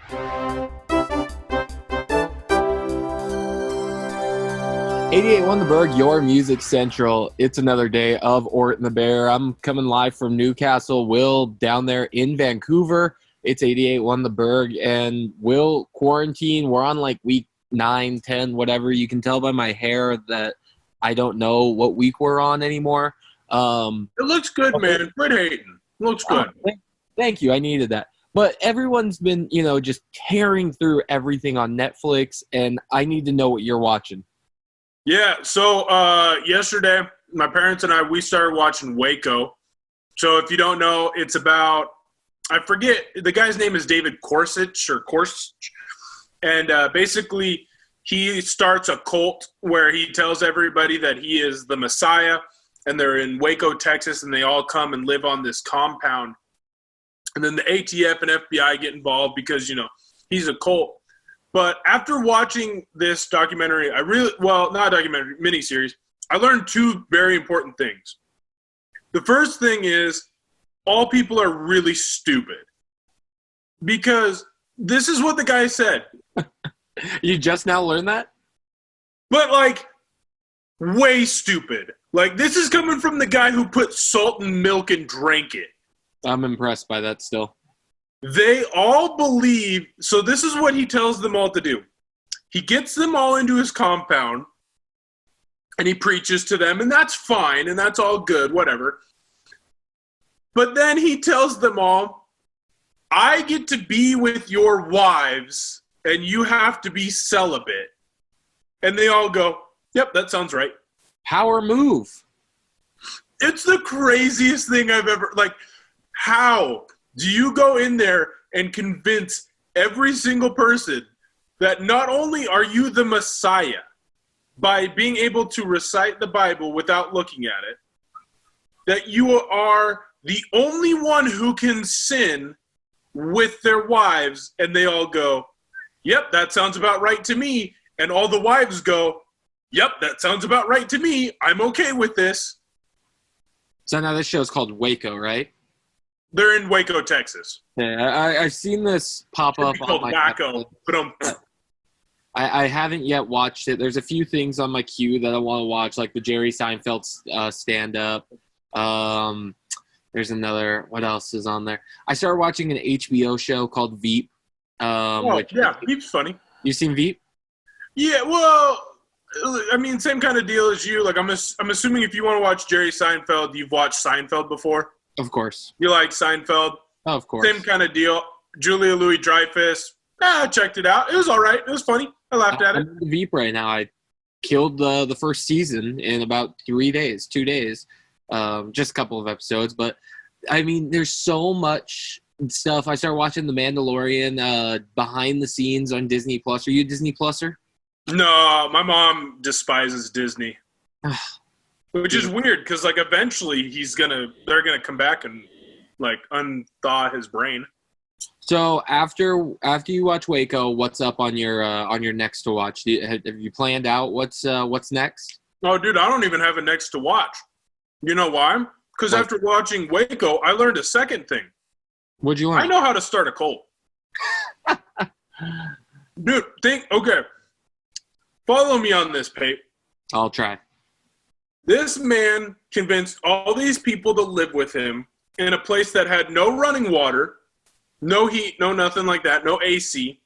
'88.1 The Burg, your music central. It's another day of Ort and The Bear. I'm coming live from Newcastle. Will down there in Vancouver. It's '88.1 The Burg, and Will quarantine. We're on like week 9, 10, whatever. You can tell by my hair that I don't know what week we're on anymore. It looks good, man. Quit hating. Looks good. Thank you. I needed that. But everyone's been, just tearing through everything on Netflix, and I need to know what you're watching. Yeah, so yesterday, my parents and we started watching WACO. So if you don't know, it's about, I forget, the guy's name is David Koresh. And basically, he starts a cult where he tells everybody that he is the Messiah, and they're in Waco, Texas, and they all come and live on this compound. And then the ATF and FBI get involved because, he's a cult. But after watching this documentary, not a documentary, miniseries, I learned two very important things. The first thing is all people are really stupid. Because this is what the guy said. You just now learned that? But, way stupid. This is coming from the guy who put salt in milk and drank it. I'm impressed by that still. They all believe, so this is what he tells them all to do. He gets them all into his compound, and he preaches to them, and that's fine, and that's all good, whatever. But then he tells them all, I get to be with your wives, and you have to be celibate. And they all go, yep, that sounds right. Power move. It's the craziest thing I've ever, how do you go in there and convince every single person that not only are you the Messiah by being able to recite the Bible without looking at it, that you are the only one who can sin with their wives, and they all go, yep, that sounds about right to me. And all the wives go, yep, that sounds about right to me. I'm okay with this. So now this show is called WACO, right? They're in Waco, Texas. Yeah, I've seen this pop up on my WACO. I haven't yet watched it. There's a few things on my queue that I want to watch, like the Jerry Seinfeld stand-up. There's another. What else is on there? I started watching an HBO show called Veep. Veep's funny. You seen Veep? Yeah, well, I mean, same kind of deal as you. I'm assuming if you want to watch Jerry Seinfeld, you've watched Seinfeld before. Of course. You like Seinfeld? Oh, of course. Same kind of deal. Julia Louis-Dreyfus. I checked it out. It was all right. It was funny. I laughed at it. I'm in Veep right now. I killed the first season in about 2 days. Just a couple of episodes. But, I mean, there's so much stuff. I started watching The Mandalorian behind the scenes on Disney+. Are you a Disney Pluser? No, my mom despises Disney. Which is weird because, eventually they're gonna come back and, unthaw his brain. So after you watch Waco, what's up on your next to watch? Have you planned out what's next? Oh, dude, I don't even have a next to watch. You know why? Because after watching Waco, I learned a second thing. What'd you learn? I know how to start a cult. Dude, okay. Follow me on this, Pate. I'll try. This man convinced all these people to live with him in a place that had no running water, no heat, no nothing like that, no AC.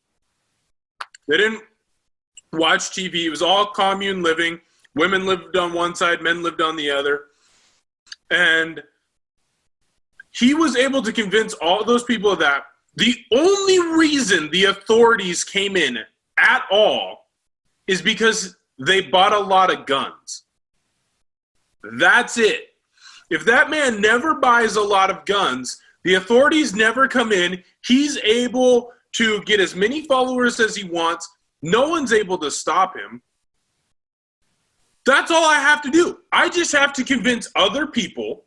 They didn't watch TV. It was all commune living. Women lived on one side, men lived on the other. And he was able to convince all those people of that. The only reason the authorities came in at all is because they bought a lot of guns. That's it. If that man never buys a lot of guns, the authorities never come in. He's able to get as many followers as he wants. No one's able to stop him. That's all I have to do. I just have to convince other people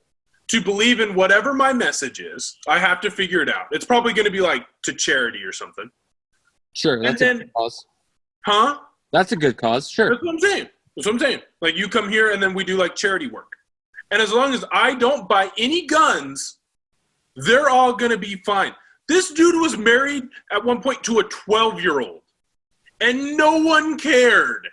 to believe in whatever my message is. I have to figure it out. It's probably going to be to charity or something. Sure, that's a good cause. Huh? That's a good cause, sure. That's what I'm saying. You come here and then we do charity work. And as long as I don't buy any guns, they're all going to be fine. This dude was married at one point to a 12-year-old, and no one cared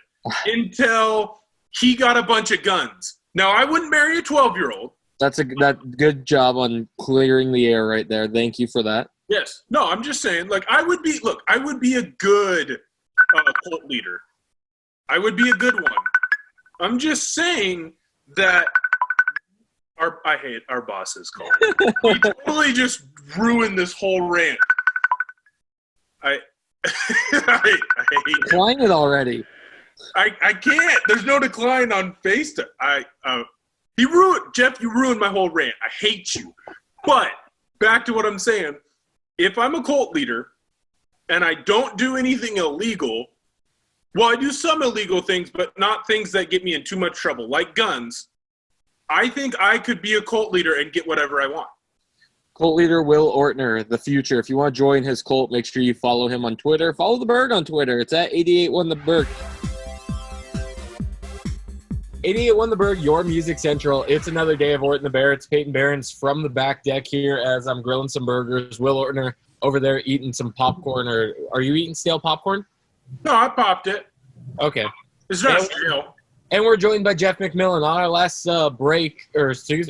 until he got a bunch of guns. Now, I wouldn't marry a 12-year-old. That good job on clearing the air right there. Thank you for that. Yes. No, I'm just saying, like, I would be a good cult leader. I would be a good one. I'm just saying that I hate our boss's call. He totally just ruined this whole rant. I hate Decline it already. I can't. There's no decline on FaceTime. Jeff, you ruined my whole rant. I hate you. But back to what I'm saying. If I'm a cult leader and I don't do anything illegal, well, I do some illegal things, but not things that get me in too much trouble, like guns. I think I could be a cult leader and get whatever I want. Cult leader Will Ortner, the future. If you want to join his cult, make sure you follow him on Twitter. Follow the Burg on Twitter. It's at 881 the Burg. 881 the Burg, your music central. It's another day of Ort and the Bear. It's Payton Berens from the back deck here as I'm grilling some burgers. Will Ortner over there eating some popcorn. Or are you eating stale popcorn? No, I popped it. Okay. It's not stale. And we're joined by Jeff MacMillan. On our last on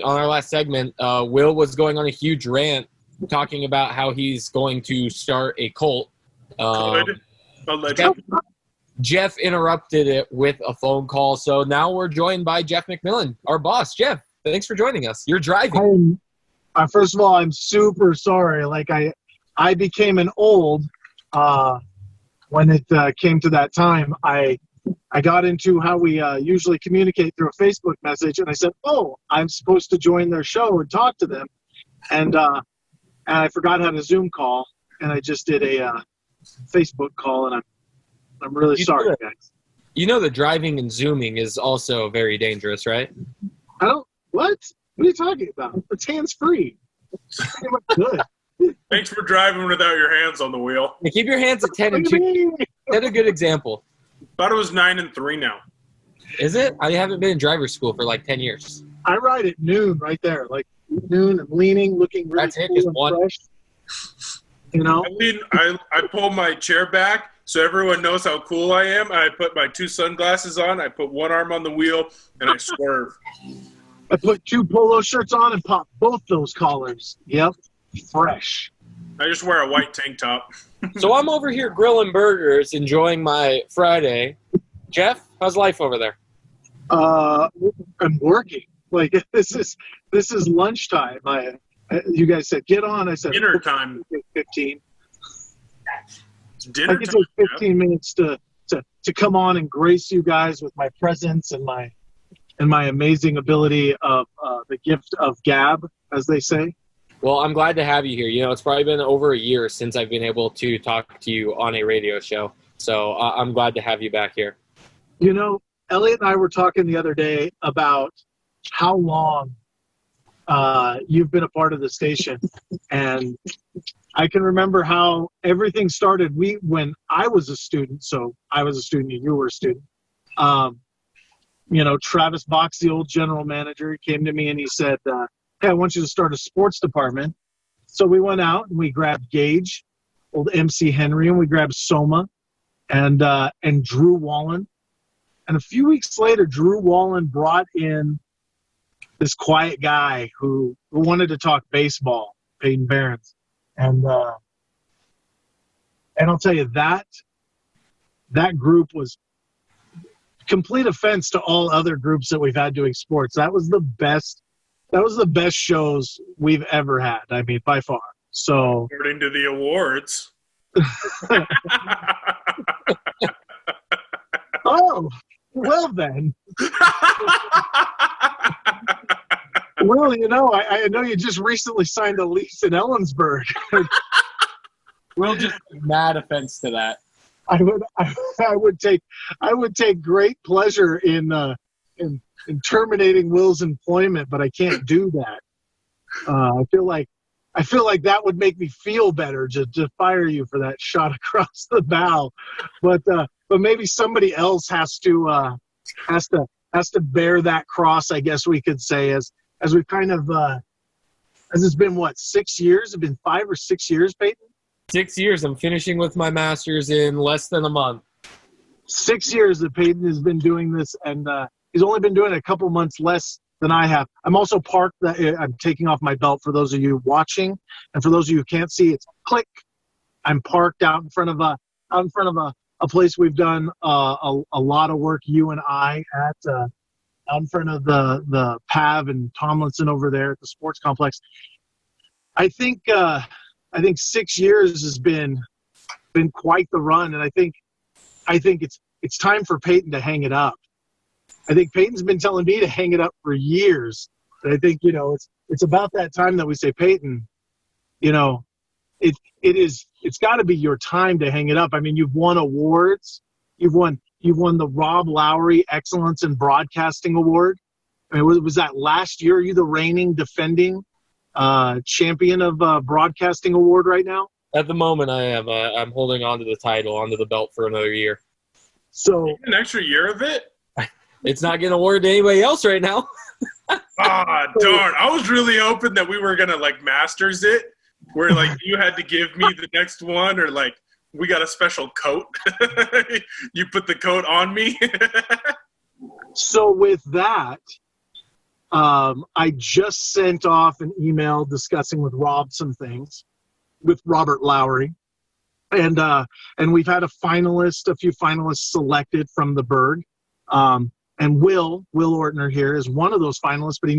our last segment, Will was going on a huge rant talking about how he's going to start a cult. Jeff interrupted it with a phone call, so now we're joined by Jeff MacMillan, our boss. Jeff, thanks for joining us. You're driving. First of all, I'm super sorry. Like I became an old when it came to that time. I got into how we usually communicate through a Facebook message, and I said, "Oh, I'm supposed to join their show and talk to them," and I forgot how to Zoom call, and I just did a Facebook call, and I'm really sorry, guys. You know that driving and Zooming is also very dangerous, right? What? What are you talking about? It's hands-free. It's pretty much good. Thanks for driving without your hands on the wheel. Yeah, keep your hands at 10 and 2. Set a good example. Thought it was 9 and 3 now. Is it? I haven't been in driver's school for like 10 years. I ride at noon right there, like noon and leaning, looking really That's it, cool just and one. fresh. You know? I pull my chair back so everyone knows how cool I am. I put my 2 sunglasses on. I put one arm on the wheel, and I swerve. I put 2 polo shirts on and pop both those collars. Yep, fresh. I just wear a white tank top. So I'm over here grilling burgers, enjoying my Friday. Jeff, how's life over there? I'm working. Like this is lunchtime. You guys said get on. I said Dinner time. 15. It's dinner I can time. take 15 minutes to come on and grace you guys with my presence and my amazing ability of the gift of gab, as they say. Well, I'm glad to have you here. You know, it's probably been over a year since I've been able to talk to you on a radio show. So I'm glad to have you back here. You know, Elliot and I were talking the other day about how long you've been a part of the station. And I can remember how everything started. When I was a student, so I was a student and you were a student, you know, Travis Box, the old general manager, came to me and he said, hey, I want you to start a sports department. So we went out and we grabbed Gage, old MC Henry, and we grabbed Soma and Drew Wallen. And a few weeks later, Drew Wallen brought in this quiet guy who wanted to talk baseball, Payton Berens. And I'll tell you, that group was complete offense to all other groups that we've had doing sports. That was the best shows we've ever had. I mean, by far. So according to the awards. Oh, well then. Well, you know, I know you just recently signed a lease in Ellensburg. We'll just mad offense to that. I would take great pleasure in terminating Will's employment, but I can't do that. I feel like that would make me feel better to fire you for that shot across the bow, but maybe somebody else has to bear that cross, I guess we could say, as we kind of Has this been, what, 6 years? Has it been 5 or 6 years, Payton? 6 years. I'm finishing with my master's in less than a month. 6 years that Payton has been doing this, and he's only been doing it a couple months less than I have. I'm also parked. I'm taking off my belt for those of you watching, and for those of you who can't see, it's click. I'm parked out in front of a place we've done a lot of work, you and I, at out in front of the Pav and Tomlinson over there at the sports complex. I think 6 years has been quite the run, and I think it's time for Payton to hang it up. I think Payton's been telling me to hang it up for years. And I think, it's about that time that we say, Payton, it's got to be your time to hang it up. I mean, you've won awards. You've won the Rob Lowry Excellence in Broadcasting Award. I mean, was that last year? Are you the reigning, defending champion of Broadcasting Award right now? At the moment, I am. I'm holding on to the title, onto the belt for another year. So an extra year of it? It's not getting awarded to anybody else right now. Darn. I was really hoping that we were going to, masters it, where, you had to give me the next one, or, we got a special coat. You put the coat on me. So with that, I just sent off an email discussing with Rob some things, with Robert Lowry. And we've had a few finalists selected from the Burg. And Will Ortner here is one of those finalists, but he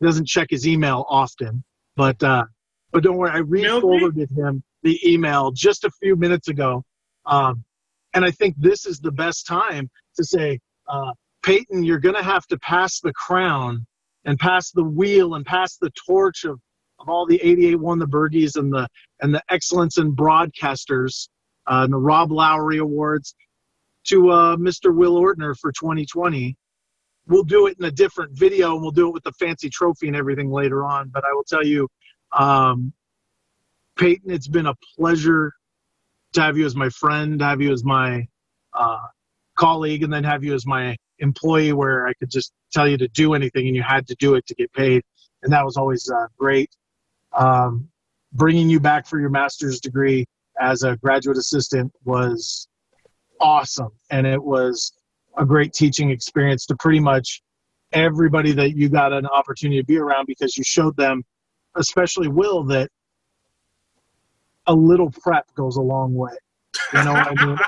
doesn't check his email often. But don't worry, I re-forwarded him the email just a few minutes ago. And I think this is the best time to say, Payton, you're going to have to pass the crown and pass the wheel and pass the torch of all the 88-1 the Burgies and the Excellence in Broadcasters and the Rob Lowry Awards to Mr. Will Ortner for 2020. We'll do it in a different video, and we'll do it with the fancy trophy and everything later on. But I will tell you, Payton, it's been a pleasure to have you as my friend, to have you as my colleague, and then have you as my employee, where I could just tell you to do anything and you had to do it to get paid. And that was always great. Bringing you back for your master's degree as a graduate assistant was awesome. And it was a great teaching experience to pretty much everybody that you got an opportunity to be around, because you showed them, especially Will, that a little prep goes a long way. You know what I mean?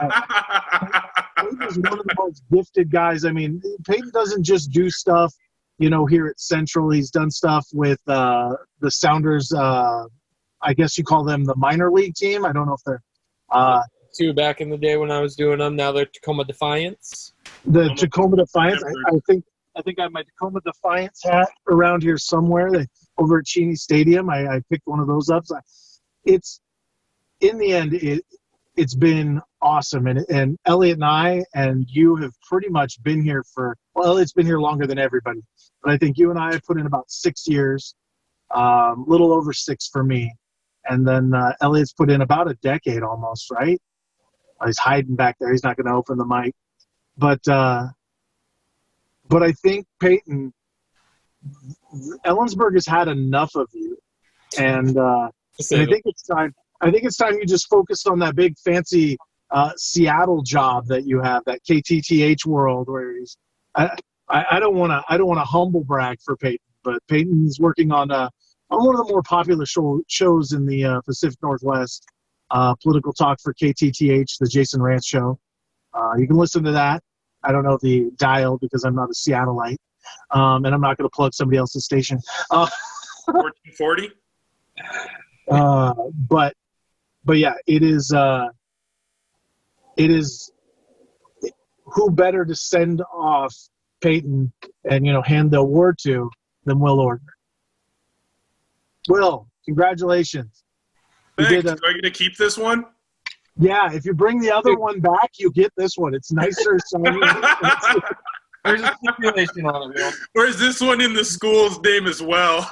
Payton is one of the most gifted guys. I mean, Payton doesn't just do stuff, here at Central. He's done stuff with the Sounders. I guess you call them the minor league team. I don't know if they're two back in the day when I was doing them. Now they're Tacoma Defiance. The Tacoma Defiance. I think I have my Tacoma Defiance hat around here somewhere. Over at Cheney Stadium, I picked one of those up. It's in the end, it's been awesome. And Elliot and I and you have pretty much been here it's been here longer than everybody. But I think you and I have put in about 6 years, little over 6 for me. And then Elliot's put in about a decade almost, right? He's hiding back there. He's not going to open the mic. But I think, Payton, Ellensburg has had enough of you. And I think it's time. I think it's time you just focus on that big fancy Seattle job that you have, that KTTH world where he's. I don't want to humble brag for Payton, but Payton's working on one of the more popular shows in the Pacific Northwest, Political Talk for KTTH, the Jason Rance Show. You can listen to that. I don't know the dial because I'm not a Seattleite, and I'm not going to plug somebody else's station. 1440. But yeah, it is who better to send off Payton and hand the award to than Will Ortner. Will, congratulations. Thanks. Do I get to keep this one? Yeah, if you bring the other one back, you get this one. It's nicer. There's a stipulation on it, Will. Or is this one in the school's name as well?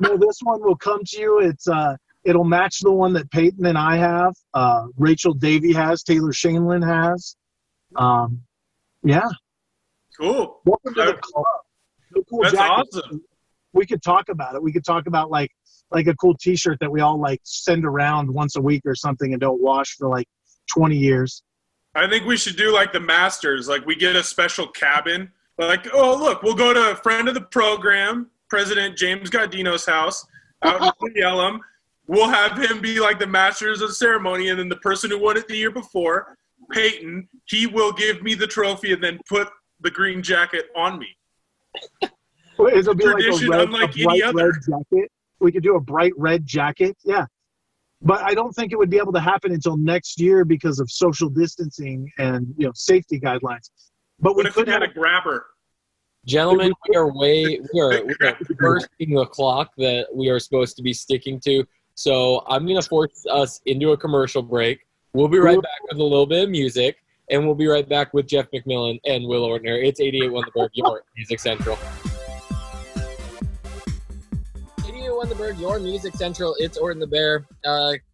No, this one will come to you. It'll match the one that Payton and I have. Rachel Davey has. Taylor Shainlin has. Yeah. Cool. Welcome to the club. That's awesome. we could talk about it. We could talk about like a cool T-shirt that we all like send around once a week or something and don't wash for like 20 years. I think we should do like the Masters. Like we get a special cabin. Like, oh, look, we'll go to a friend of the program, President James Godino's house out in Yellum. We'll have him be like the Masters of the ceremony, and then the person who won it the year before, Payton, he will give me the trophy and then put the green jacket on me. It'll be Tradition like unlike a bright any other. red jacket. We could do a bright red jacket. Yeah. But I don't think it would be able to happen until next year because of social distancing and safety guidelines. But we What if we could had have a grabber? Gentlemen, we are bursting the clock that we are supposed to be sticking to. So I'm going to force us into a commercial break. We'll be right back with a little bit of music, and we'll be right back with Jeff MacMillan and Will Ortner. It's 88.1 The Berg, your Music Central. 88.1 The Berg, your Music Central. It's Ort and The Bear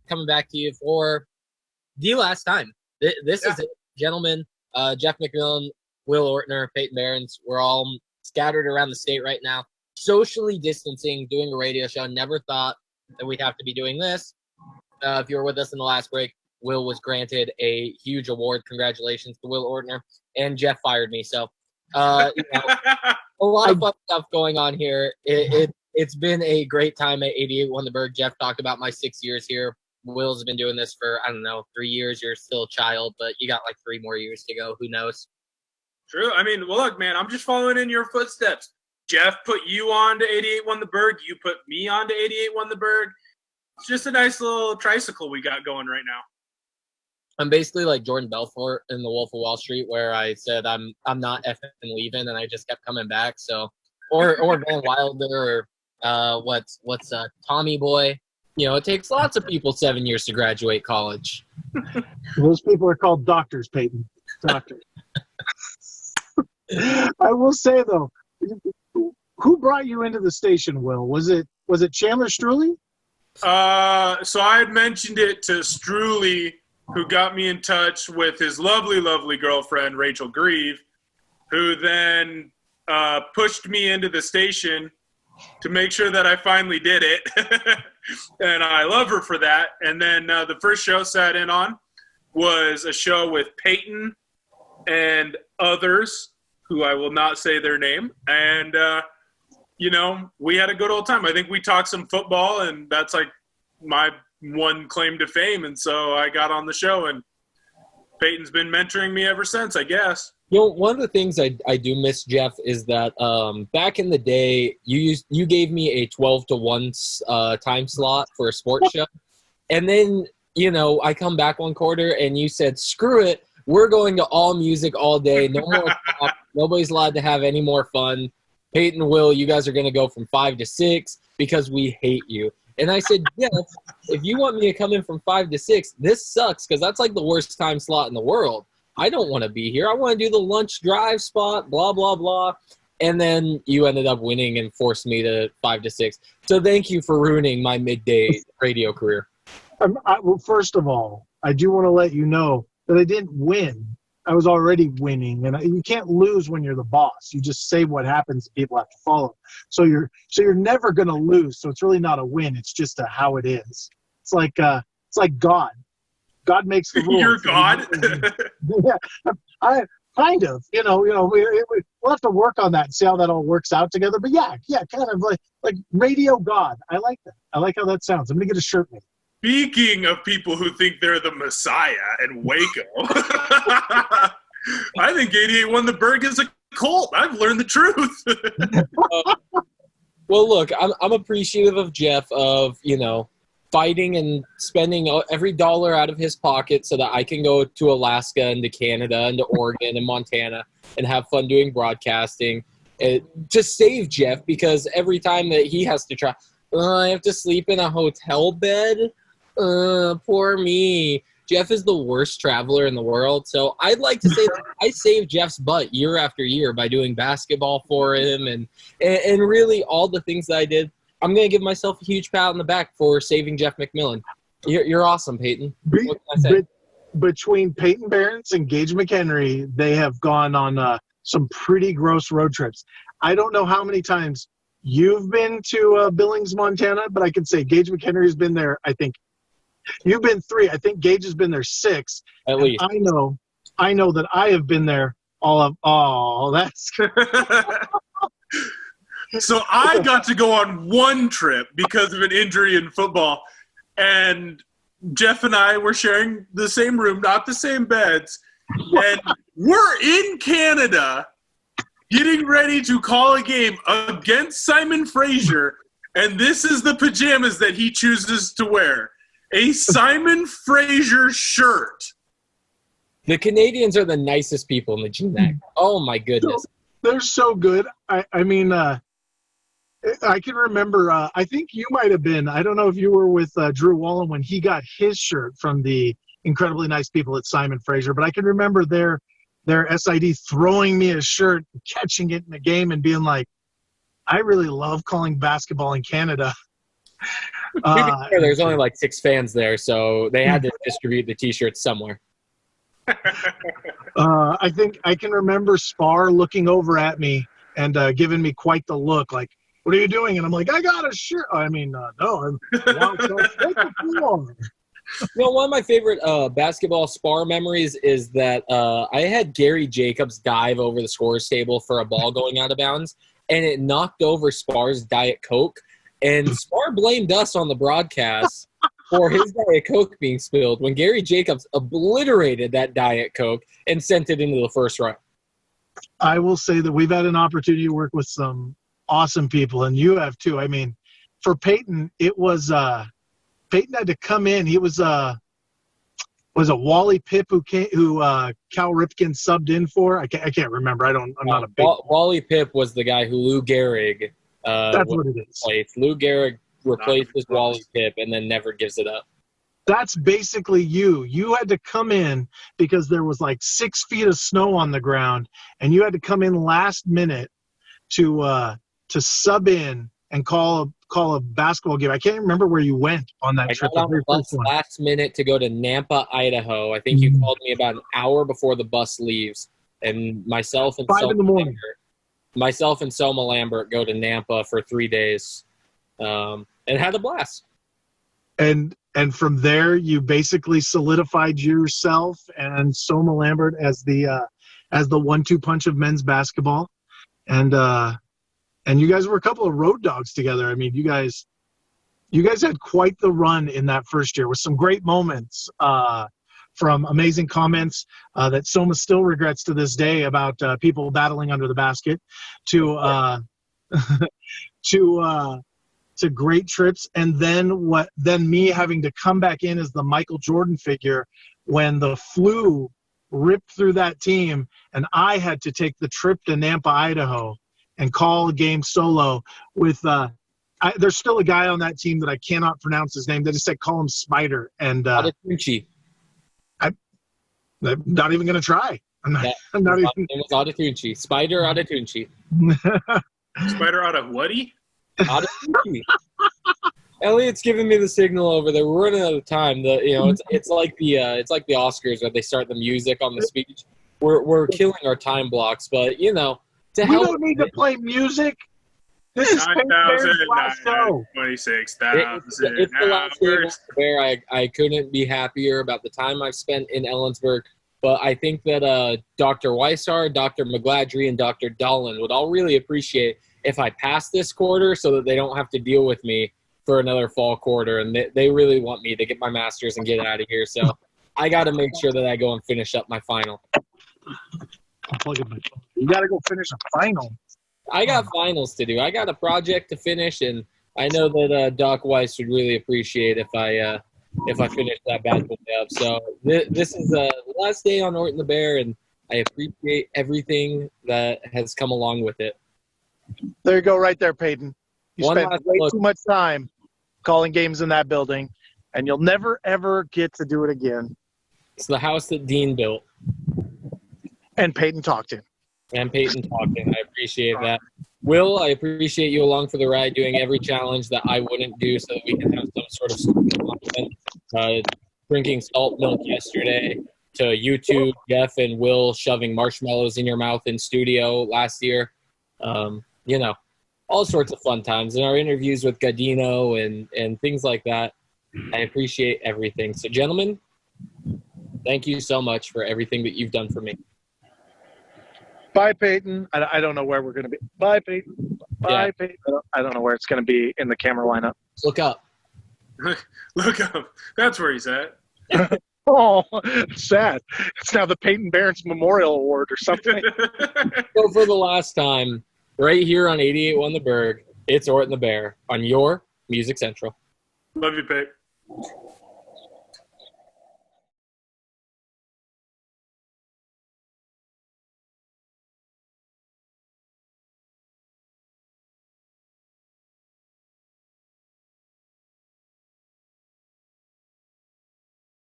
coming back to you for the last time. This is it, gentlemen. Jeff MacMillan, Will Ortner, Payton Berens. We're all scattered around the state right now, socially distancing, doing a radio show. Never thought that we'd have to be doing this. If you were with us in the last break, Will was granted a huge award. Congratulations to Will Ortner. And Jeff fired me. So, a lot of fun stuff going on here. It's been a great time at 88.1 The Berg. Jeff talked about my 6 years here. Will's been doing this for, 3 years. You're still a child, but you got like 3 more years to go. Who knows? True. I mean, well, look, man, I'm just following in your footsteps. Jeff put you on to 88.1 The Berg. You put me on to 88.1 The Berg. It's just a nice little tricycle we got going right now. I'm basically like Jordan Belfort in The Wolf of Wall Street, where I said I'm not effing leaving, and I just kept coming back. So, or Van Wilder, or what's Tommy Boy. It takes lots of people 7 years to graduate college. Those people are called doctors, Payton. Doctors. I will say though, who brought you into the station, Will? Was it Chandler Struley? So I had mentioned it to Struley, who got me in touch with his lovely, lovely girlfriend, Rachel Grieve, who then pushed me into the station to make sure that I finally did it. And I love her for that. And then the first show sat in on was a show with Payton and others, who I will not say their name. And, we had a good old time. I think we talked some football, and that's like my one claim to fame. And so I got on the show, and Payton's been mentoring me ever since, I guess. One of the things I do miss, Jeff, is that back in the day, you gave me a 12 to 1 time slot for a sports show. And then, I come back one quarter and you said, screw it. We're going to all music all day. No more pop. Nobody's allowed to have any more fun. Payton, Will, you guys are going to go from 5 to 6 because we hate you. And I said, Jeff, if you want me to come in from 5 to 6, this sucks because that's like the worst time slot in the world. I don't want to be here. I want to do the lunch drive spot, blah, blah, blah. And then you ended up winning and forced me to 5 to 6. So thank you for ruining my midday radio career. Well, first of all, I do want to let you know that I didn't win. I was already winning, and you can't lose when you're the boss. You just say what happens, and people have to follow. So you're never going to lose. So it's really not a win. It's just how it is. It's like God. God makes the rules. You're God. Yeah, I kind of. We'll have to work on that and see how that all works out together. But yeah, kind of like radio God. I like that. I like how that sounds. I'm gonna get a shirt made. Speaking of people who think they're the Messiah and Waco, I think 88.1 The Berg is a cult. I've learned the truth. Well, look, I'm appreciative of Jeff of, fighting and spending every dollar out of his pocket so that I can go to Alaska and to Canada and to Oregon and Montana and have fun doing broadcasting to save Jeff, because every time that he has to try, I have to sleep in a hotel bed. Poor me. Jeff is the worst traveler in the world. So I'd like to say that I saved Jeff's butt year after year by doing basketball for him and really all the things that I did. I'm going to give myself a huge pat on the back for saving Jeff MacMillan. You're awesome, Payton. What can I say? Between Payton Berens and Gage McHenry, they have gone on some pretty gross road trips. I don't know how many times you've been to Billings, Montana, but I can say Gage McHenry's been there. I think you've been 3. I think Gage has been there 6. At least. I know that I have been there all of. Oh, that's. So I got to go on one trip because of an injury in football, and Jeff and I were sharing the same room, not the same beds, and we're in Canada getting ready to call a game against Simon Fraser, and this is the pajamas that he chooses to wear. A Simon Fraser shirt. The Canadians are the nicest people in the GMAC. Oh, my goodness. They're so good. I mean, I can remember, I think you might have been, I don't know if you were with Drew Wallen when he got his shirt from the incredibly nice people at Simon Fraser, but I can remember their SID throwing me a shirt, catching it in the game and being like, I really love calling basketball in Canada. There's only like 6 fans there, so they had to distribute the T-shirts somewhere. I think I can remember Spar looking over at me and giving me quite the look, like, what are you doing? And I'm like, I got a shirt. I mean, no, I'm one of my favorite basketball Spar memories is that I had Gary Jacobs dive over the scorer's table for a ball going out of bounds, and it knocked over Spar's Diet Coke. And Spar blamed us on the broadcast for his Diet Coke being spilled when Gary Jacobs obliterated that Diet Coke and sent it into the first round. I will say that we've had an opportunity to work with some awesome people, and you have too. I mean, for Payton, it was Payton had to come in. He was a Wally Pipp who Cal Ripken subbed in for. I can't remember. I'm not a big Wally Pipp was the guy who Lou Gehrig. That's what it is. Replaced. Lou Gehrig replaces Wally Pipp and then never gives it up. That's basically you. You had to come in because there was like 6 feet of snow on the ground, and you had to come in last minute to sub in and call a basketball game. I can't remember where you went on that trip. I got on the bus last minute to go to Nampa, Idaho. I think you called me about an hour before the bus leaves, and myself and 5 in the morning. Myself and Selma Lambert go to Nampa for 3 days, and had a blast. And from there, you basically solidified yourself and Selma Lambert as the 1-2 punch of men's basketball, and you guys were a couple of road dogs together. I mean, you guys had quite the run in that first year with some great moments. From amazing comments that Soma still regrets to this day about people battling under the basket, to great trips, and then me having to come back in as the Michael Jordan figure when the flu ripped through that team, and I had to take the trip to Nampa, Idaho, and call a game solo with. There's still a guy on that team that I cannot pronounce his name. They just said call him Spider, and I'm not even going to try. I'm not even. It was Adetunchi. Spider Adetunchi. Spider out of whaty? Adetunchi. Elliot's giving me the signal over there. We're running out of time. It's like the Oscars where they start the music on the speech. We're killing our time blocks, but we don't need to play music. This is 26,000. It's the last day of Bear. I couldn't be happier about the time I've spent in Ellensburg. But I think that Dr. Weissar, Dr. McGladry, and Dr. Dolan would all really appreciate if I pass this quarter so that they don't have to deal with me for another fall quarter. And they really want me to get my master's and get out of here. So I got to make sure that I go and finish up my final. You got to go finish a final. I got finals to do. I got a project to finish, and I know that Doc Weiss would really appreciate if I finish that bad boy up. So this is the last day on Ort and the Bear, and I appreciate everything that has come along with it. There you go, right there, Payton. You spent way too much time calling games in that building, and you'll never, ever get to do it again. It's the house that Dean built. And Payton talked in. And Payton talking. I appreciate that. Will, I appreciate you along for the ride, doing every challenge that I wouldn't do so that we can have some sort of content. Drinking salt milk yesterday, to you two, Jeff and Will, shoving marshmallows in your mouth in studio last year. all sorts of fun times, and our interviews with Gadino and things like that. I appreciate everything. So, gentlemen, thank you so much for everything that you've done for me. Bye, Payton. I don't know where we're going to be. Bye, Payton. Bye, Payton. I don't know where it's going to be in the camera lineup. Look up. Look up. That's where he's at. Oh, sad. It's now the Payton Berens Memorial Award or something. So for the last time, right here on 88.1 The Burg, it's Ort and the Bear on your Music Central. Love you, Pate.